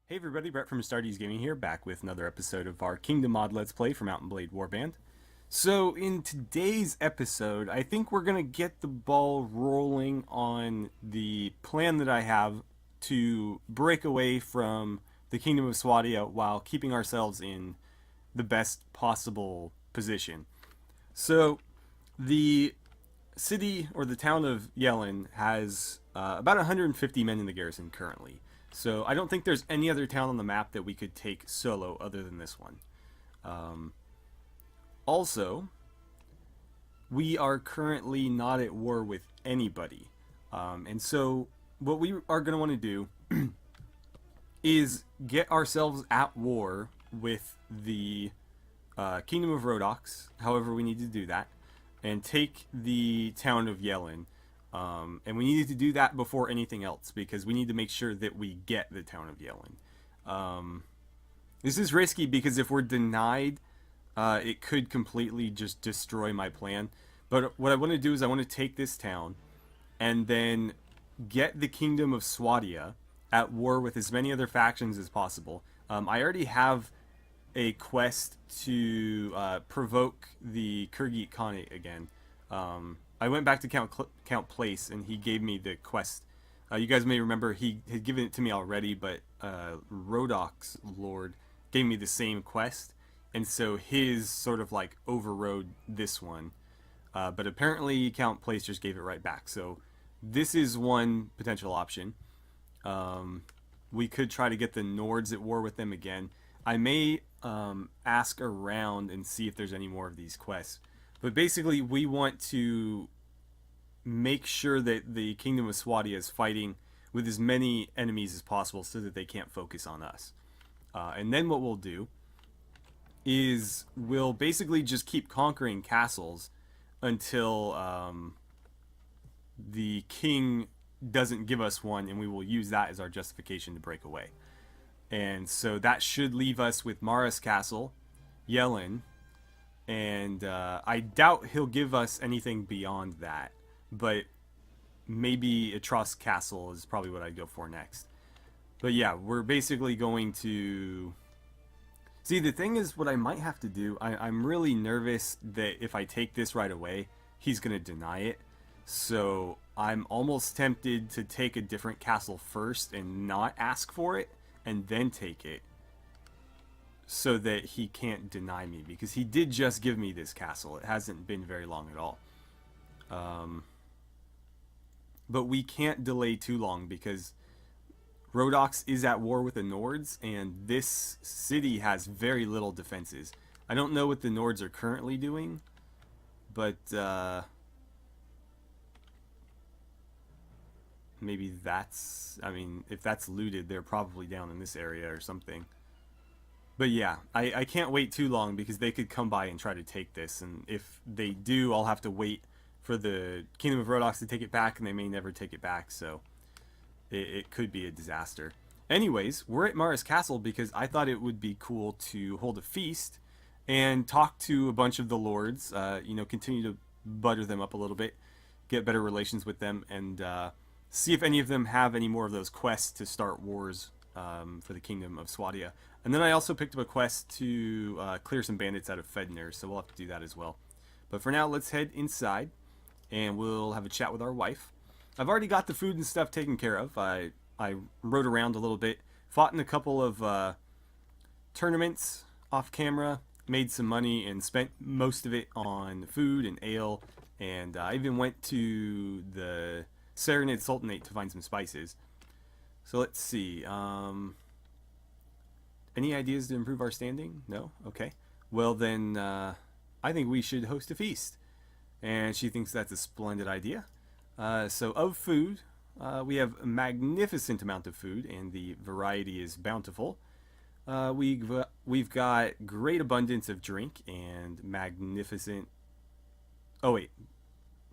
Hey everybody, Brett from AstartesGaming here, back with another episode of our Kingdom Mod Let's Play for Mount & Blade Warband. So in today's episode, I think we're going to get the ball rolling on the plan that I have to break away from the Kingdom of Swadia while keeping ourselves in the best possible position. So the city, or the town of Yellin, has about 150 men in the garrison currently. So I don't think there's any other town on the map that we could take solo other than this one. Also, we are currently not at war with anybody. And so what we are going to want to do is get ourselves at war with the Kingdom of Rhodoks, however we need to do that, and take the town of Yellin. And we needed to do that before anything else because we need to make sure that we get the town of Yellin. This is risky because if we're denied, it could completely just destroy my plan. But what I want to do is I want to take this town and then get the Kingdom of Swadia at war with as many other factions as possible. I already have a quest to provoke the Kyrgyz Khanate again. I went back to Count Place, and he gave me the quest. You guys may remember he had given it to me already, but Rhodok's Lord gave me the same quest, and so his sort of like overrode this one. But apparently Count Place just gave it right back. So this is one potential option. We could try to get the Nords at war with them again. I may ask around and see if there's any more of these quests. But basically, we want to make sure that the Kingdom of Swadia is fighting with as many enemies as possible so that they can't focus on us. And then what we'll do is we'll basically just keep conquering castles until the king doesn't give us one, and we will use that as our justification to break away. And so that should leave us with Mara's Castle, Yellin, and I doubt he'll give us anything beyond that. But maybe Etrusc Castle is probably what I'd go for next. But yeah, we're basically going to... See, the thing is, what I might have to do, I'm really nervous that if I take this right away, he's going to deny it. So I'm almost tempted to take a different castle first and not ask for it, and then take it, so that he can't deny me, because he did just give me this castle. It hasn't been very long at all. But we can't delay too long because Rhodoks is at war with the Nords, and this city has very little defenses. I don't know what the Nords are currently doing, but maybe that's... I mean, if that's looted, they're probably down in this area or something. But yeah, I can't wait too long because they could come by and try to take this. And if they do, I'll have to wait for the Kingdom of Rhodoks to take it back, and they may never take it back. So it could be a disaster. Anyways, we're at Mara's Castle because I thought it would be cool to hold a feast and talk to a bunch of the lords. You know, continue to butter them up a little bit, get better relations with them, and see if any of them have any more of those quests to start wars for the Kingdom of Swadia. And then I also picked up a quest to clear some bandits out of Fedner, so we'll have to do that as well. But for now, let's head inside, and we'll have a chat with our wife. I've already got the food and stuff taken care of. I rode around a little bit, fought in a couple of tournaments off camera, made some money, and spent most of it on food and ale, and I even went to the Serenade Sultanate to find some spices. So let's see. Any ideas to improve our standing? No? Okay. Well then, I think we should host a feast. And she thinks that's a splendid idea. So of food, we have a magnificent amount of food, and the variety is bountiful. We've got great abundance of drink and magnificent... Oh wait,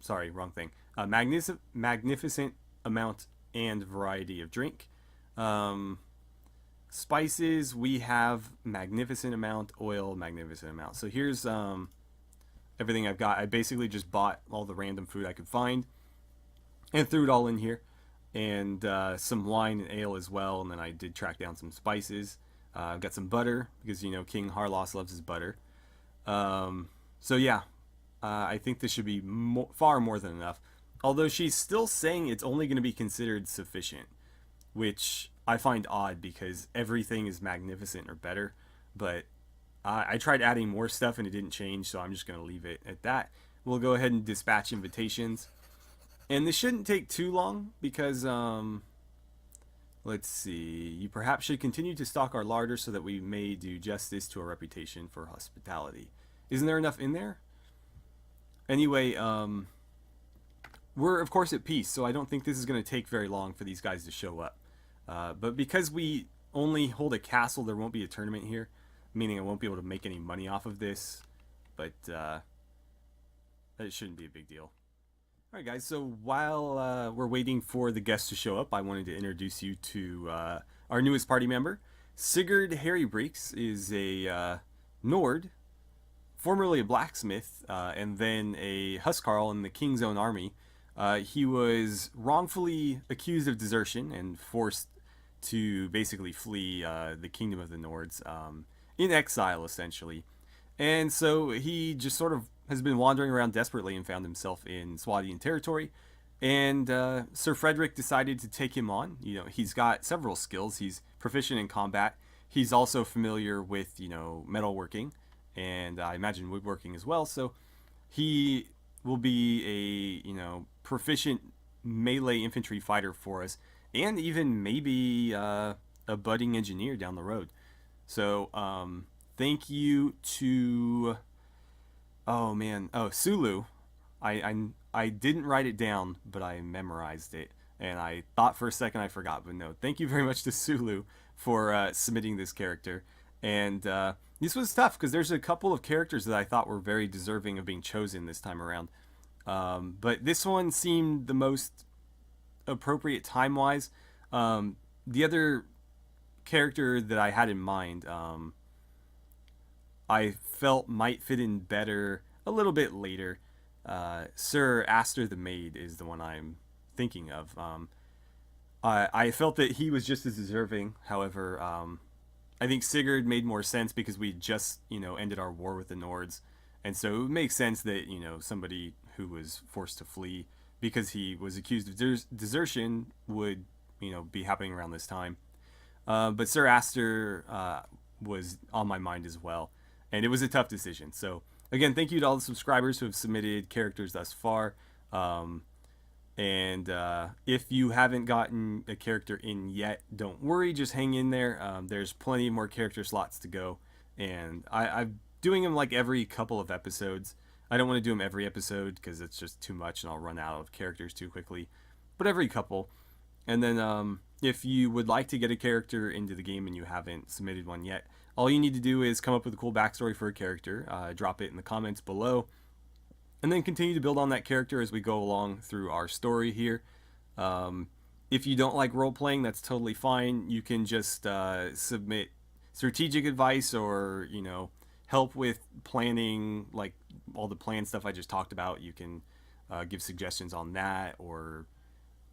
sorry, wrong thing. Magnificent amount and variety of drink. Spices, we have magnificent amount. Oil, magnificent amount. So here's everything I've got. I basically just bought all the random food I could find and threw it all in here. and some wine and ale as well. And then I did track down some spices. I've got some butter because you know King Harlos loves his butter. So yeah, I think this should be far more than enough. Although she's still saying it's only going to be considered sufficient, which I find odd because everything is magnificent or better. But I tried adding more stuff and it didn't change, so I'm just going to leave it at that. We'll go ahead and dispatch invitations. And this shouldn't take too long because, let's see. You perhaps should continue to stock our larder so that we may do justice to our reputation for hospitality. Isn't there enough in there? Anyway, we're of course at peace, so I don't think this is going to take very long for these guys to show up. But because we only hold a castle, there won't be a tournament here, meaning I won't be able to make any money off of this. But that shouldn't be a big deal. Alright guys, so while we're waiting for the guests to show up, I wanted to introduce you to our newest party member. Sigurd Harrybreeks is a Nord, formerly a blacksmith, and then a Huskarl in the King's Own Army. He was wrongfully accused of desertion and forced to basically flee the Kingdom of the Nords in exile, essentially. And so he just sort of has been wandering around desperately and found himself in Swadian territory. And Sir Frederick decided to take him on. You know, he's got several skills. He's proficient in combat. He's also familiar with, you know, metalworking, and I imagine woodworking as well. So he will be a, you know, proficient melee infantry fighter for us, and even maybe a budding engineer down the road. So thank you to, oh man, oh Sulu. I didn't write it down, but I memorized it, and I thought for a second I forgot, but no. Thank you very much to Sulu for submitting this character. And this was tough because there's a couple of characters that I thought were very deserving of being chosen this time around. But this one seemed the most appropriate time-wise. The other character that I had in mind, I felt might fit in better a little bit later. Sir Aster the Maid is the one I'm thinking of. I felt that he was just as deserving. However, I think Sigurd made more sense because we just, you know, ended our war with the Nords. And so it would make sense that, you know, somebody who was forced to flee because he was accused of desertion would, you know, be happening around this time. But Sir Aster was on my mind as well. And it was a tough decision. So, again, thank you to all the subscribers who have submitted characters thus far. And if you haven't gotten a character in yet, don't worry, just hang in there. There's plenty more character slots to go. And I'm doing them like every couple of episodes. I don't want to do them every episode because it's just too much and I'll run out of characters too quickly. But every couple. And then if you would like to get a character into the game and you haven't submitted one yet, all you need to do is come up with a cool backstory for a character, drop it in the comments below, and then continue to build on that character as we go along through our story here. If you don't like role-playing, that's totally fine. You can just submit strategic advice or, you know, help with planning, like all the plan stuff I just talked about. You can give suggestions on that, or,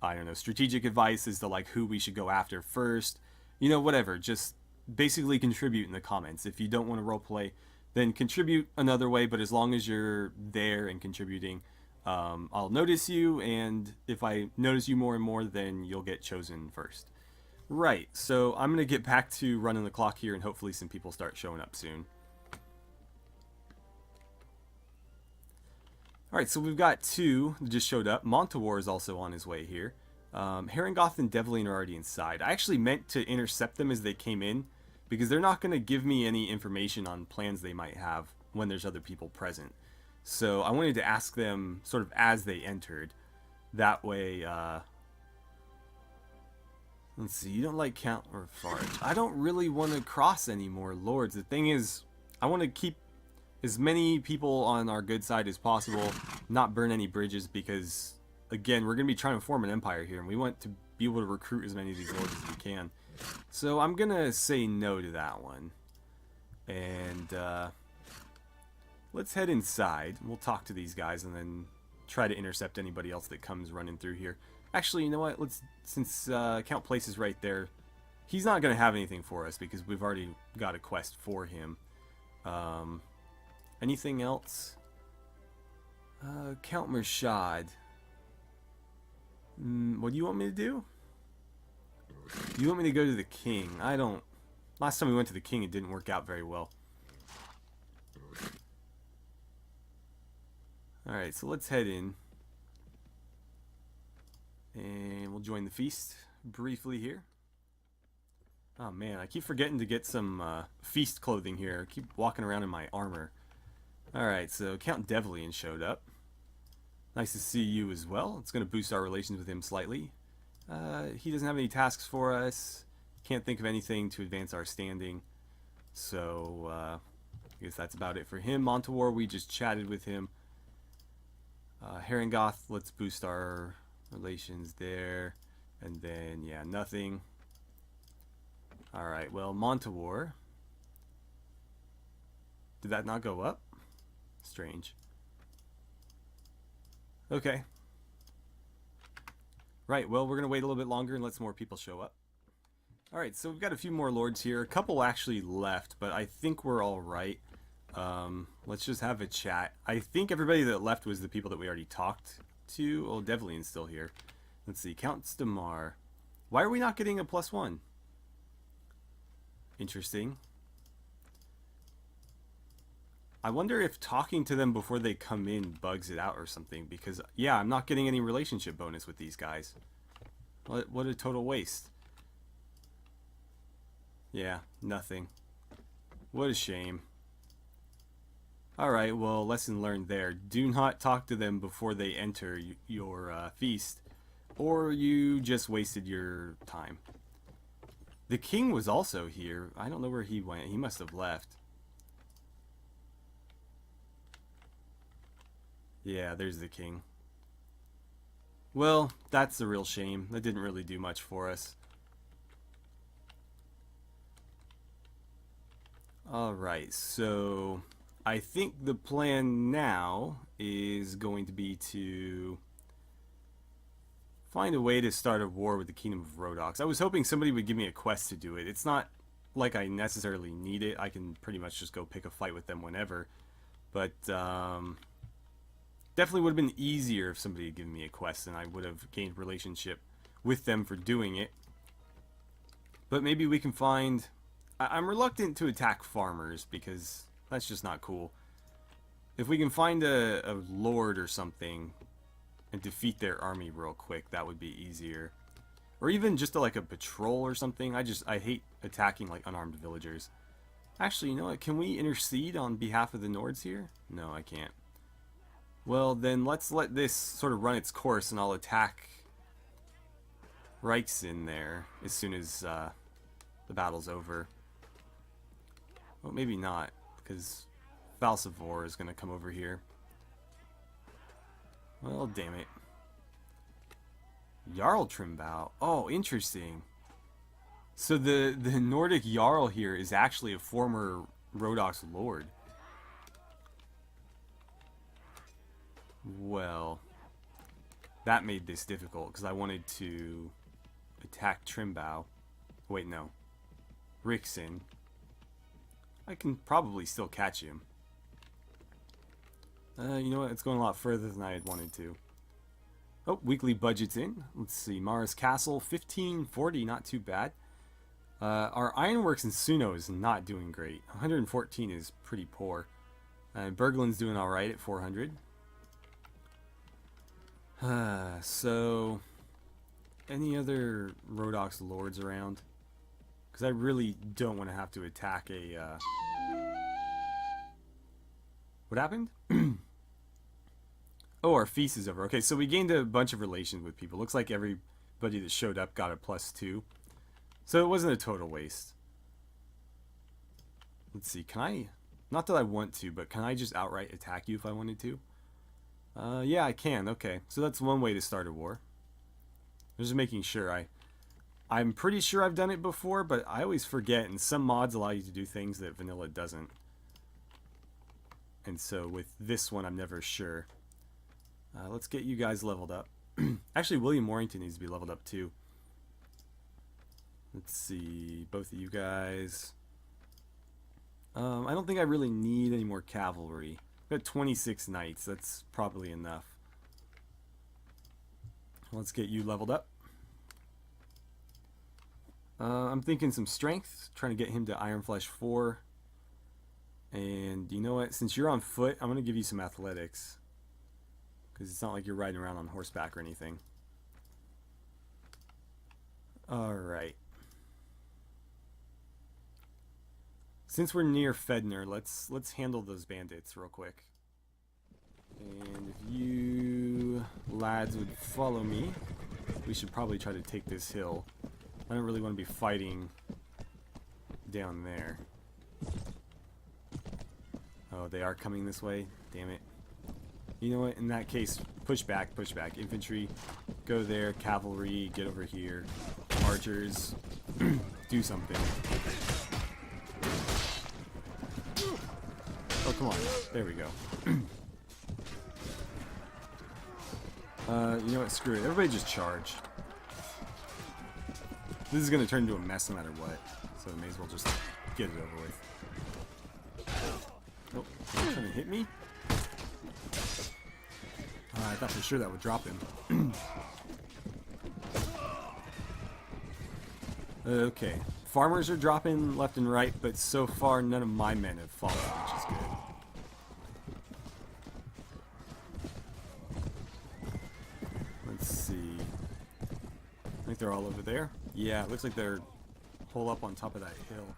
I don't know, strategic advice as to like who we should go after first. You know, whatever. Just basically contribute in the comments. If you don't want to roleplay, then contribute another way, but as long as you're there and contributing, I'll notice you, and if I notice you more and more, then you'll get chosen first. Right, so I'm going to get back to running the clock here, and hopefully some people start showing up soon. Alright, so we've got two that just showed up. Montawar is also on his way here. Harengoth and Devlin are already inside. I actually meant to intercept them as they came in, because they're not going to give me any information on plans they might have when there's other people present. So I wanted to ask them sort of as they entered. That way, let's see, you don't like Count or Farge. I don't really want to cross any more lords. The thing is, I want to keep as many people on our good side as possible, not burn any bridges, because, again, we're going to be trying to form an empire here, and we want to be able to recruit as many of these lords as we can. So I'm going to say no to that one. And let's head inside. We'll talk to these guys and then try to intercept anybody else that comes running through here. Actually, you know what? Let's, since Count Place is right there, he's not going to have anything for us because we've already got a quest for him. Anything else? Count Mershad. What do you want me to do? You want me to go to the king? I don't... Last time we went to the king, it didn't work out very well. Alright, so let's head in. And we'll join the feast briefly here. Oh man, I keep forgetting to get some feast clothing here. I keep walking around in my armor. Alright, so Count Devlian showed up. Nice to see you as well. It's going to boost our relations with him slightly. He doesn't have any tasks for us. Can't think of anything to advance our standing. So, I guess that's about it for him. Montawar, we just chatted with him. Harengoth, let's boost our relations there. And then, yeah, nothing. Alright, well, Montawar. Did that not go up? Strange. Okay. Right, well, we're going to wait a little bit longer and let some more people show up. Alright, so we've got a few more lords here. A couple actually left, but I think we're alright. Let's just have a chat. I think everybody that left was the people that we already talked to. Oh, Devlian's still here. Let's see, Count Stamar. Why are we not getting a +1? Interesting. I wonder if talking to them before they come in bugs it out or something, because, yeah, I'm not getting any relationship bonus with these guys. What a total waste. Yeah, nothing. What a shame. Alright, well, lesson learned there. Do not talk to them before they enter your feast, or you just wasted your time. The king was also here. I don't know where he went. He must have left. Yeah, there's the king. Well, that's a real shame. That didn't really do much for us. Alright, so I think the plan now is going to be to find a way to start a war with the Kingdom of Rhodoks. I was hoping somebody would give me a quest to do it. It's not like I necessarily need it. I can pretty much just go pick a fight with them whenever. But, definitely would have been easier if somebody had given me a quest and I would have gained relationship with them for doing it. But maybe we can find... I'm reluctant to attack farmers because that's just not cool. If we can find a lord or something and defeat their army real quick, that would be easier. Or even just like a patrol or something. I hate attacking like unarmed villagers. Actually, you know what? Can we intercede on behalf of the Nords here? No, I can't. Well, then let's let this sort of run its course, and I'll attack Reichs in there as soon as the battle's over. Well, maybe not, because Valsavor is going to come over here. Well, damn it. Jarl Trimbow. Oh, interesting. So the Nordic Jarl here is actually a former Rhodoks lord. Well, that made this difficult because I wanted to attack Trimbow. Wait, no. Rixin. I can probably still catch him. You know what? It's going a lot further than I had wanted to. Oh, weekly budget's in. Let's see. Mara's Castle, 1540, not too bad. Our Ironworks in Suno is not doing great. 114 is pretty poor. Berglin's doing alright at 400. So, any other Rhodoks lords around? Because I really don't want to have to attack a, What happened? Oh, our feast is over. Okay, so we gained a bunch of relations with people. Looks like everybody that showed up got a +2. So it wasn't a total waste. Let's see, can I... Not that I want to, but can I just outright attack you if I wanted to? Yeah, I can. Okay, so that's one way to start a war. I'm just making sure. I'm pretty sure I've done it before, but I always forget, and some mods allow you to do things that vanilla doesn't. And so with this one, I'm never sure. Let's get you guys leveled up. Actually, William Warrington needs to be leveled up too. Let's see, both of you guys. I don't think I really need any more cavalry. I've got 26 knights. That's probably enough. Let's get you leveled up. I'm thinking some strength, trying to get him to Iron Flesh 4. And you know what? Since you're on foot, I'm going to give you some athletics. Because it's not like you're riding around on horseback or anything. Alright. Since we're near Fedner, let's handle those bandits real quick. And if you lads would follow me, we should probably try to take this hill. I don't really want to be fighting down there. Oh, they are coming this way? Damn it. You know what? In that case, push back, push back. Infantry, go there. Cavalry, get over here. Archers, do something. Oh, come on. There we go. You know what? Screw it. Everybody just charge. This is going to turn into a mess no matter what. So I may as well just get it over with. Oh, are you trying to hit me? I thought for sure that would drop him. Okay. Farmers are dropping left and right, but so far none of my men have fallen, which is good. Let's see. I think they're all over there. Yeah, it looks like they're whole up on top of that hill.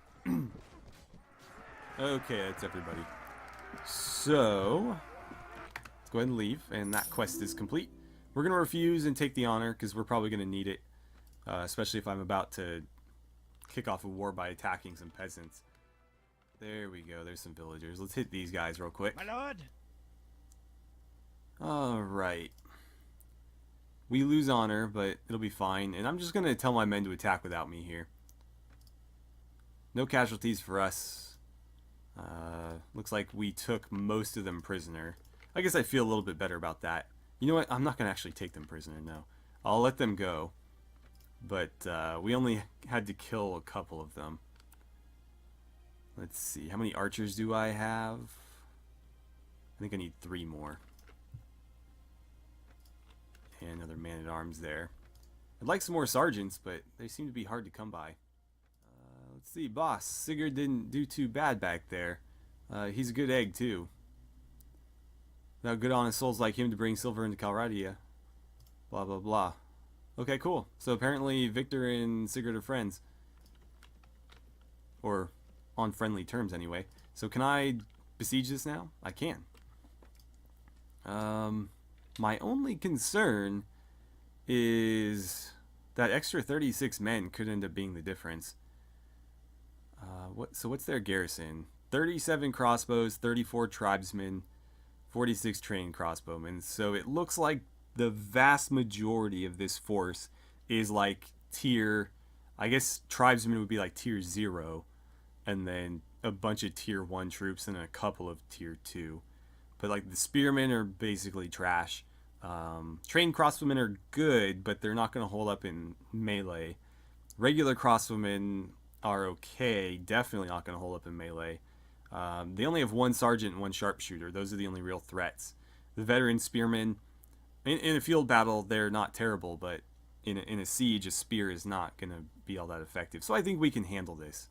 Okay, that's everybody. So, let's go ahead and leave, and that quest is complete. We're going to refuse and take the honor, because we're probably going to need it. Especially if I'm about to kick off a war by attacking some peasants. There we go, there's some villagers. Let's hit these guys real quick. My lord! Alright. We lose honor, but it'll be fine. And I'm just going to tell my men to attack without me here. No casualties for us. Looks like we took most of them prisoner. I guess I feel a little bit better about that. You know what? I'm not going to actually take them prisoner, no. I'll let them go. But we only had to kill a couple of them. Let's see. How many archers do I have? I think I need 3 more. And another man-at-arms there. I'd like some more sergeants, but they seem to be hard to come by. Let's see. Boss, Sigurd didn't do too bad back there. He's a good egg, too. Now, good honest souls like him to bring silver into Calradia. Blah, blah, blah. Okay, cool. So apparently Victor and Sigurd are friends. Or on friendly terms, anyway. So can I besiege this now? I can. My only concern is that extra 36 men could end up being the difference. So what's their garrison? 37 crossbows, 34 tribesmen, 46 trained crossbowmen. So it looks like the vast majority of this force is like tier, I guess tribesmen would be like tier 0, and then a bunch of tier 1 troops and a couple of tier 2. But like the spearmen are basically trash. Trained crossbowmen are good, but they're not going to hold up in melee. Regular crossbowmen are okay, definitely not going to hold up in melee. They only have 1 sergeant and 1 sharpshooter. Those are the only real threats. The veteran spearmen, in a field battle, they're not terrible, but in a siege, a spear is not going to be all that effective. So I think we can handle this.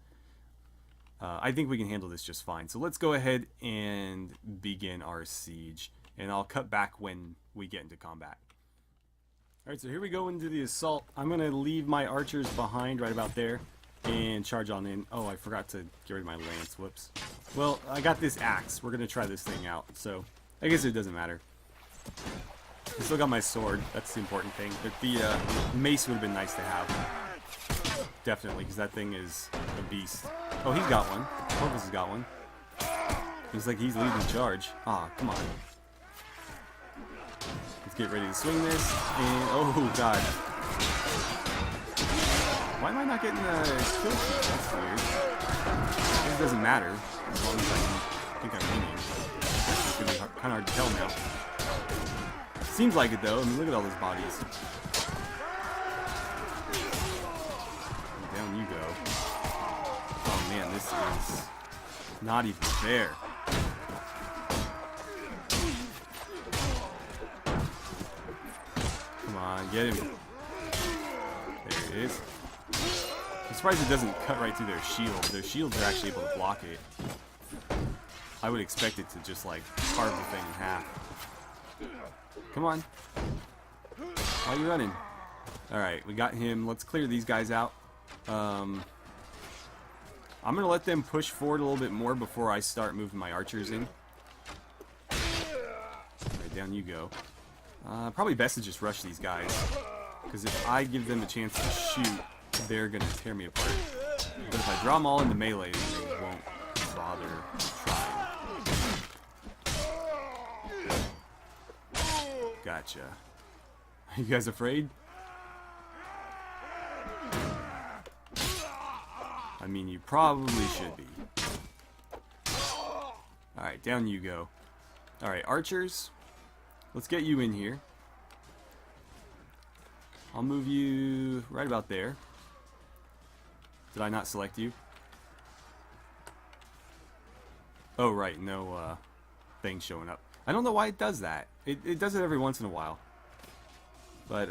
I think we can handle this just fine. So let's go ahead and begin our siege. And I'll cut back when we get into combat. Alright, so here we go into the assault. I'm going to leave my archers behind right about there and charge on in. Oh, I forgot to get rid of my lance. Whoops. Well, I got this axe. We're going to try this thing out. So I guess it doesn't matter. I still got my sword. That's the important thing. But the mace would have been nice to have. Definitely, because that thing is a beast. Oh, he's got one. Corvus has got one. Looks like he's leading the charge. Ah, come on. Let's get ready to swing this. And, oh, God. Why am I not getting a kill feed? That's weird. I guess it doesn't matter. As long as I think I'm winning. It's going to be kind of hard to tell now. Seems like it though. I mean, look at all those bodies. Down you go. Oh man, this is not even fair. Come on, get him. There it is. I'm surprised it doesn't cut right through their shields. Their shields are actually able to block it. I would expect it to just like carve the thing in half. Come on. Why are you running? Alright, we got him. Let's clear these guys out. I'm going to let them push forward a little bit more before I start moving my archers in. Alright, down you go. Probably best to just rush these guys. Because if I give them a chance to shoot, they're going to tear me apart. But if I draw them all into melee, then they won't bother trying. Gotcha. Are you guys afraid? I mean, you probably should be. Alright, down you go. Alright, archers. Let's get you in here. I'll move you right about there. Did I not select you? Oh, right, no thing showing up. I don't know why it does that. It does it every once in a while. But,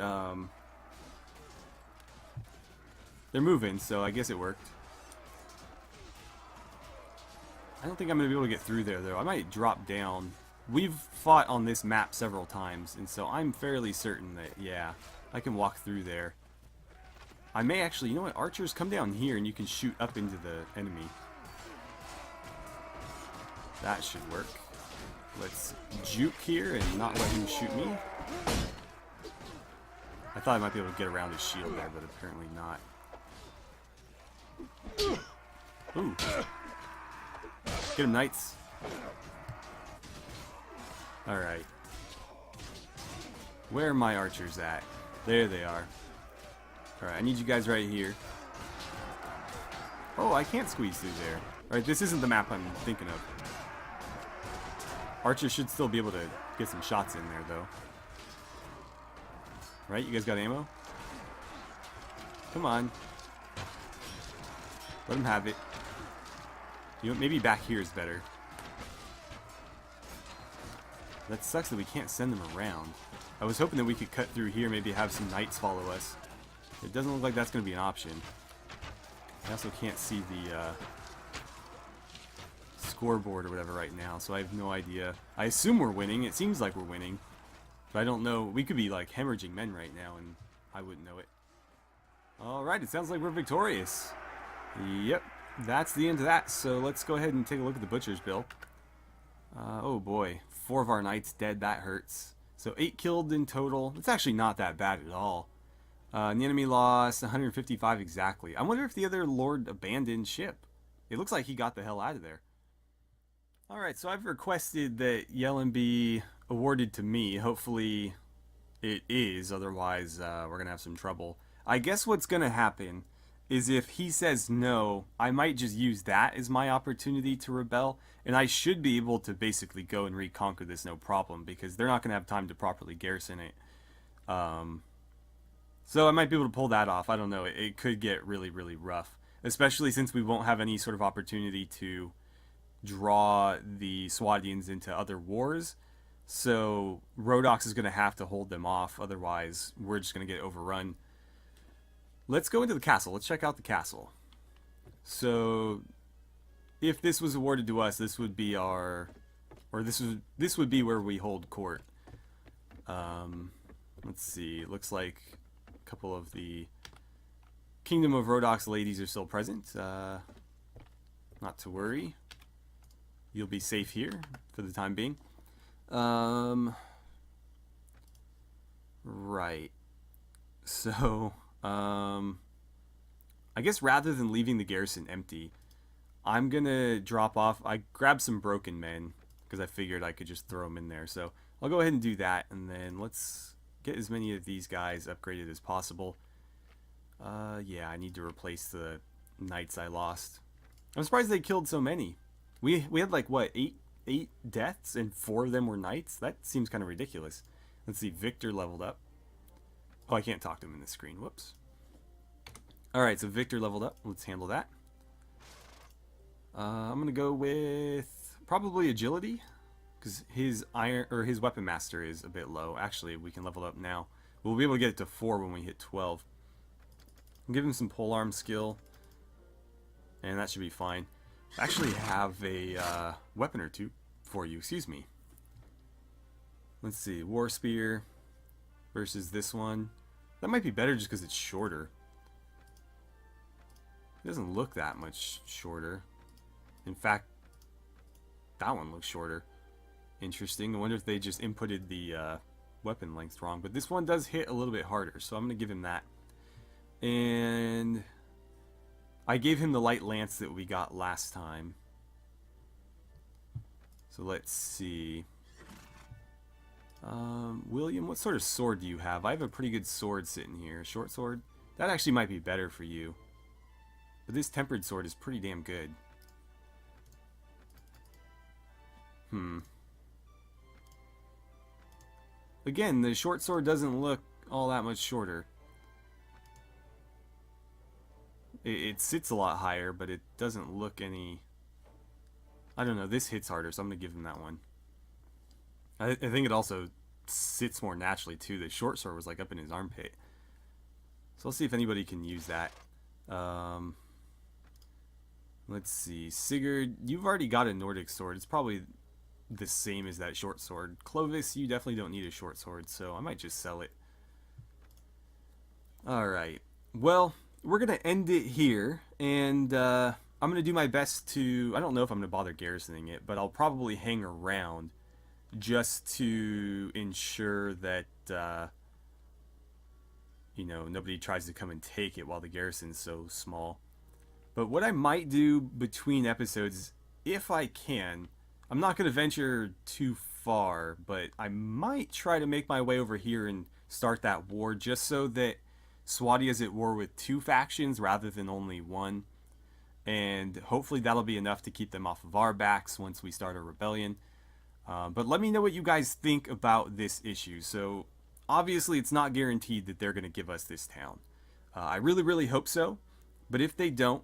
they're moving, so I guess it worked. I don't think I'm going to be able to get through there, though. I might drop down. We've fought on this map several times, and so I'm fairly certain that, yeah, I can walk through there. I may actually, you know what, archers, come down here and you can shoot up into the enemy. That should work. Let's juke here and not let him shoot me. I thought I might be able to get around his shield there, but apparently not. Ooh. Get him, knights. Alright. Where are my archers at? There they are. Alright, I need you guys right here. Oh, I can't squeeze through there. Alright, this isn't the map I'm thinking of. Archers should still be able to get some shots in there, though. Right, you guys got ammo? Come on. Let them have it. You know, maybe back here is better. That sucks that we can't send them around. I was hoping that we could cut through here, maybe have some knights follow us. It doesn't look like that's going to be an option. I also can't see the scoreboard or whatever right now, so I have no idea. I assume we're winning. It seems like we're winning. But I don't know. We could be like hemorrhaging men right now, and I wouldn't know it. Alright, it sounds like we're victorious. Yep, that's the end of that. So let's go ahead and take a look at the butcher's bill. Oh boy, 4 of our knights dead. That hurts. So 8 killed in total. It's actually not that bad at all. And the enemy lost 155 exactly. I wonder if the other lord abandoned ship. It looks like he got the hell out of there. Alright, so I've requested that Yellin be awarded to me. Hopefully it is, otherwise we're going to have some trouble. I guess what's going to happen is if he says no, I might just use that as my opportunity to rebel, and I should be able to basically go and reconquer this no problem, because they're not going to have time to properly garrison it. So I might be able to pull that off. I don't know. It could get really, really rough, especially since we won't have any sort of opportunity to draw the Swadians into other wars. So Rhodox is going to have to hold them off, otherwise we're just going to get overrun. Let's go into the castle. Let's check out the castle. So if this was awarded to us, this would be our, or this would be where we hold court. Let's see. It looks like a couple of the Kingdom of Rhodox ladies are still present. Not to worry. You'll be safe here for the time being. Right. So, I guess rather than leaving the garrison empty, I'm gonna drop off. I grabbed some broken men because I figured I could just throw them in there. So I'll go ahead and do that, and then let's get as many of these guys upgraded as possible. Yeah, I need to replace the knights I lost. I'm surprised they killed so many. We had like what, eight deaths and 4 of them were knights? That seems kind of ridiculous. Let's see, Victor leveled up. Oh, I can't talk to him in this screen. Whoops. Alright, so Victor leveled up. Let's handle that. I'm going to go with probably agility, because his weapon master is a bit low. Actually, we can level it up now. We'll be able to get it to 4 when we hit 12. I'll give him some polearm skill, and that should be fine. I actually have a weapon or two for you. Excuse me. Let's see, War Spear versus this one. That might be better just because it's shorter. It doesn't look that much shorter. In fact, that one looks shorter. Interesting. I wonder if they just inputted the weapon length wrong. But this one does hit a little bit harder, so I'm going to give him that. And I gave him the light lance that we got last time. So let's see. William, what sort of sword do you have? I have a pretty good sword sitting here. Short sword? That actually might be better for you. But this tempered sword is pretty damn good. Again, the short sword doesn't look all that much shorter. It sits a lot higher, but it doesn't look any... I don't know, this hits harder, so I'm going to give him that one. I think it also sits more naturally, too. The short sword was like up in his armpit. So let's see if anybody can use that. Let's see. Sigurd, you've already got a Nordic sword. It's probably the same as that short sword. Clovis, you definitely don't need a short sword, so I might just sell it. Alright. Well, we're going to end it here, and I'm going to do my best to... I don't know if I'm going to bother garrisoning it, but I'll probably hang around just to ensure that, you know, nobody tries to come and take it while the garrison's so small. But what I might do between episodes, if I can, I'm not going to venture too far, but I might try to make my way over here and start that war just so that Swati is at war with 2 factions rather than only 1. And hopefully that'll be enough to keep them off of our backs once we start a rebellion. But let me know what you guys think about this issue. So obviously it's not guaranteed that they're going to give us this town. I really hope so. But if they don't,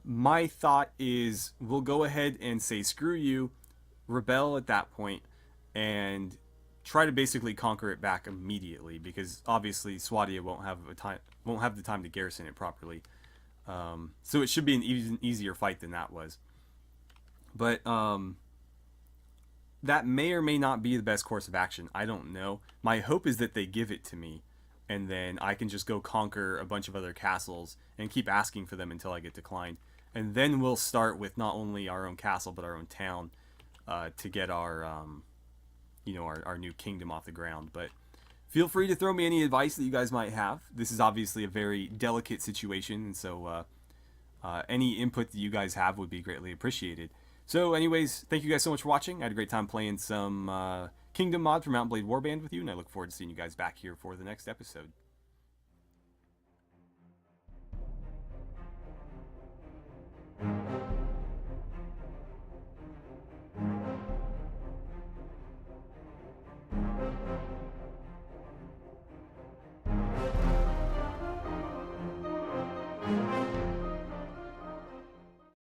my thought is we'll go ahead and say screw you, rebel at that point, and try to basically conquer it back immediately, because obviously Swadia won't have the time to garrison it properly. So it should be an even easier fight than that was. But that may or may not be the best course of action. I don't know. My hope is that they give it to me, and then I can just go conquer a bunch of other castles and keep asking for them until I get declined. And then we'll start with not only our own castle but our own town to get our, you know, our new kingdom off the ground. But feel free to throw me any advice that you guys might have. This is obviously a very delicate situation, and so any input that you guys have would be greatly appreciated. So anyways, thank you guys so much for watching. I had a great time playing some Kingdom mod for Mount & Blade Warband with you, and I look forward to seeing you guys back here for the next episode.